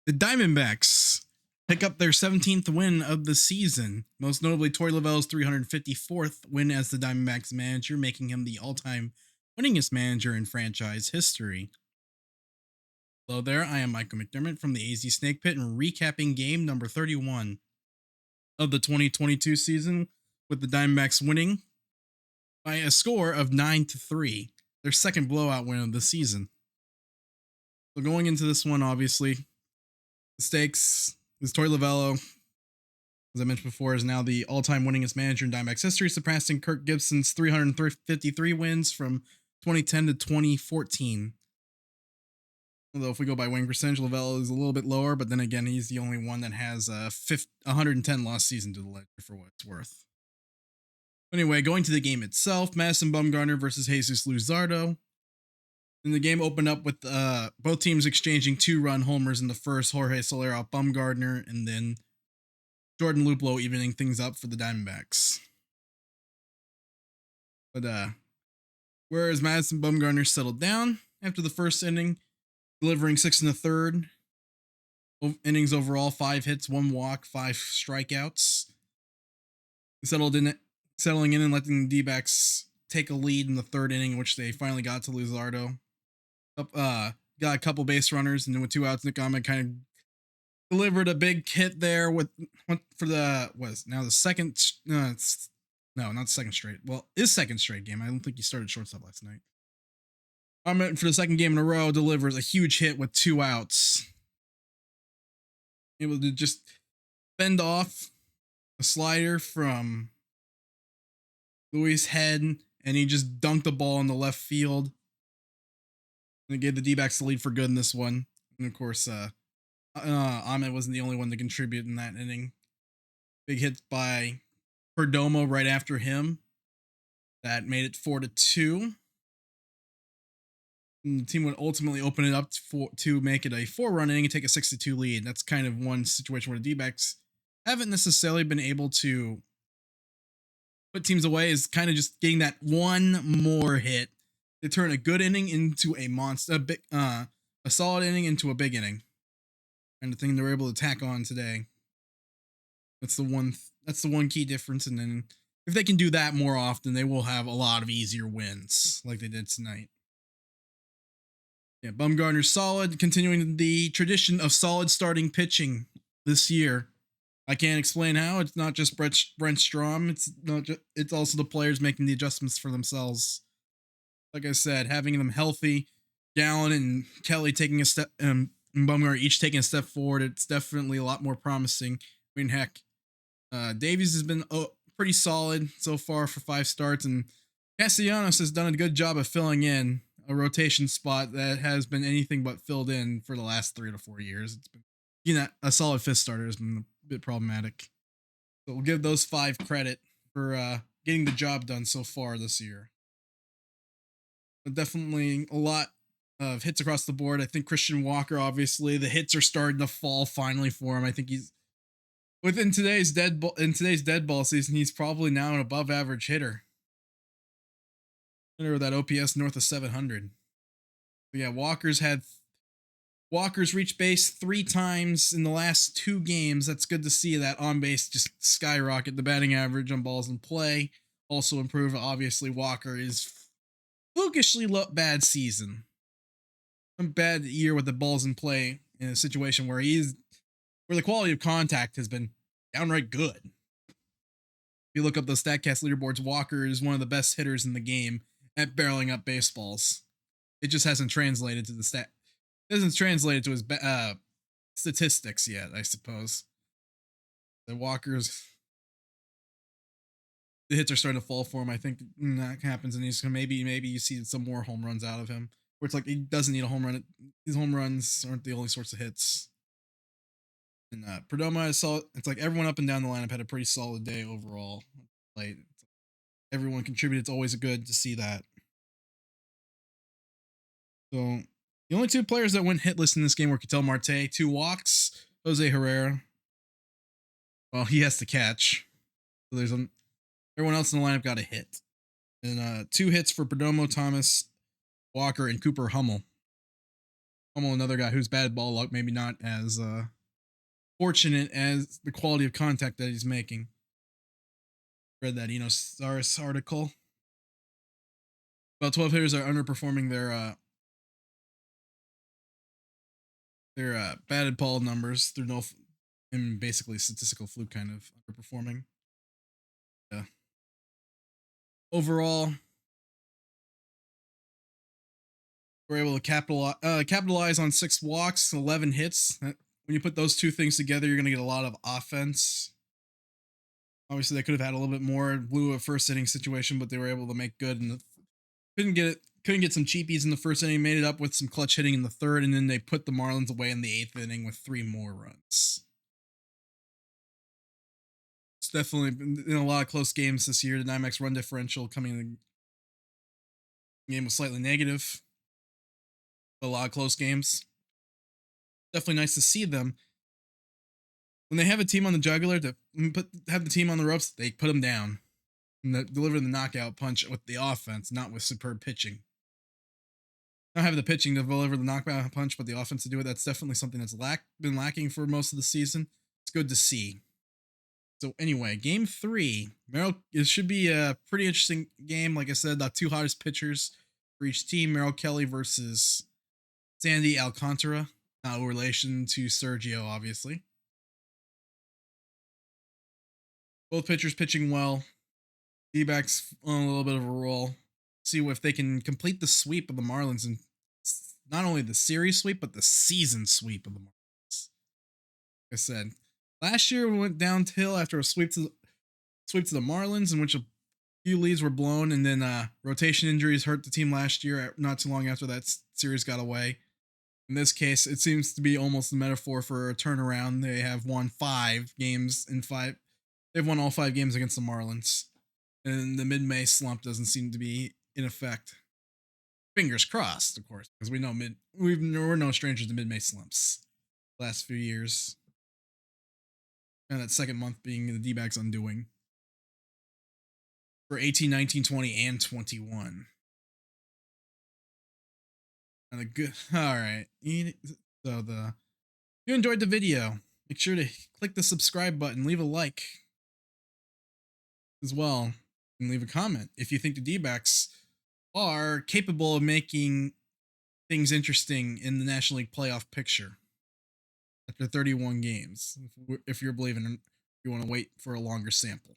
The Diamondbacks pick up their 17th win of the season, most notably Torey Lovullo's 354th win as the Diamondbacks manager, making him the all-time winningest manager in franchise history. Hello there, I am Michael McDermott from the AZ Snake Pit and recapping game number 31 of the 2022 season, with the Diamondbacks winning by a score of 9-3, their second blowout win of the season. So going into this one, obviously, the stakes is Torey Lovullo, as I mentioned before, is now the all-time winningest manager in Diamondbacks history, surpassing Kirk Gibson's 353 wins from 2010 to 2014. Although if we go by winning percentage, Lovullo is a little bit lower, but then again, he's the only one that has a 110 loss season to the ledger for what it's worth. Anyway, going to the game itself, Madison Bumgarner versus Jesus Luzardo. And the game opened up with both teams exchanging 2-run homers in the first. Jorge Soler out Bumgarner, and then Jordan Luplow evening things up for the Diamondbacks. But whereas Madison Bumgarner settled down after the first inning, delivering 6 in the third innings overall, 5 hits, 1 walk, 5 strikeouts. Settling in and letting the Dbacks take a lead in the third inning, which they finally got to Luzardo. Got a couple base runners, and then with 2 outs, Nick Ahmed kind of delivered a big hit there for the second. Not the second straight. Well, his second straight game. I don't think he started shortstop last night. Ahmed, for the second game in a row, delivers a huge hit with 2 outs. Able to just fend off a slider from Louis' head, and he just dunked the ball in the left field. And it gave the D-backs the lead for good in this one. And of course, Ahmed wasn't the only one to contribute in that inning. Big hits by Perdomo right after him. That made it 4-2. And the team would ultimately open it up to make it a 4-run inning and take a 6-2 lead. That's kind of one situation where the D-backs haven't necessarily been able to put teams away, is kind of just getting that one more hit to turn a good inning into a monster, a solid inning into a big inning. And the thing they're able to tack on today. That's the one key difference. And then if they can do that more often, they will have a lot of easier wins like they did tonight. Yeah, Bumgarner's solid, continuing the tradition of solid starting pitching this year. I can't explain how. It's not just Brent Strom. It's also the players making the adjustments for themselves. Like I said, having them healthy, Gallen and Kelly taking a step, and Bumgarner each taking a step forward. It's definitely a lot more promising. I mean, heck, Davies has been pretty solid so far for 5 starts, and Castellanos has done a good job of filling in a rotation spot that has been anything but filled in for the last 3 to 4 years. It's been, a solid 5th starter has been a bit problematic. So we'll give those 5 credit for getting the job done so far this year. But definitely a lot of hits across the board. I think Christian Walker, obviously, the hits are starting to fall finally for him. I think he's within today's dead ball season. He's probably now an above average hitter. With that OPS north of 700. But yeah, Walker's reached base 3 times in the last 2 games. That's good to see that on base just skyrocket. The batting average on balls in play also improved. Obviously, Walker is flukishly bad season. A bad year with the balls in play in a situation where the quality of contact has been downright good. If you look up the StatCast leaderboards, Walker is one of the best hitters in the game at barreling up baseballs. It just hasn't translated to his statistics yet, I suppose. The hits are starting to fall for him. I think that happens, and he's maybe you see some more home runs out of him, where it's like he doesn't need a home run. These home runs aren't the only sorts of hits. And Perdomo is solid. It's like everyone up and down the lineup had a pretty solid day overall. Like everyone contributed. It's always good to see that. So the only 2 players that went hitless in this game were Ketel Marte, 2 walks. Jose Herrera, well, he has to catch. So everyone else in the lineup got a hit. And 2 hits for Perdomo, Thomas, Walker, and Cooper Hummel. Almost another guy who's bad ball luck, maybe not as fortunate as the quality of contact that he's making. Read that Saris article. About 12 hitters are underperforming their batted ball numbers through and basically statistical fluke kind of underperforming. Yeah. Overall, we're able to capitalize on 6 walks, 11 hits. When you put those two things together, you're going to get a lot of offense. Obviously, they could have had a little bit more. Blew a first inning situation, but they were able to make good, and couldn't get some cheapies in the first inning. Made it up with some clutch hitting in the third, and then they put the Marlins away in the 8th inning with 3 more runs. It's definitely been in a lot of close games this year. The Diamondbacks run differential coming in the game was slightly negative. A lot of close games. Definitely nice to see them. When they have a team on the jugular to have the team on the ropes, they put them down and deliver the knockout punch with the offense, not with superb pitching. Not having the pitching to deliver the knockout punch, but the offense to do it, that's definitely something that's been lacking for most of the season. It's good to see. So anyway, game 3, it should be a pretty interesting game. Like I said, the 2 hottest pitchers for each team, Merrill Kelly versus Sandy Alcantara. No relation to Sergio, obviously. Both pitchers pitching well. Dbacks on a little bit of a roll. See if they can complete the sweep of the Marlins, and not only the series sweep, but the season sweep of the Marlins. Like I said, last year we went downhill after a sweep to the Marlins, in which a few leads were blown, and then rotation injuries hurt the team last year. Not too long after that series got away. In this case, it seems to be almost a metaphor for a turnaround. They have won 5 games in 5. They've won all 5 games against the Marlins, and the mid-May slump doesn't seem to be in effect. Fingers crossed, of course, because we know we're no strangers to mid-May slumps. Last few years, and that second month being the D-backs undoing for 18, 19, 20, and 21. And a good, all right. So if you enjoyed the video, make sure to click the subscribe button, leave a like as well, and leave a comment if you think the D-backs are capable of making things interesting in the National League playoff picture after 31 games. If you're believing, you want to wait for a longer sample.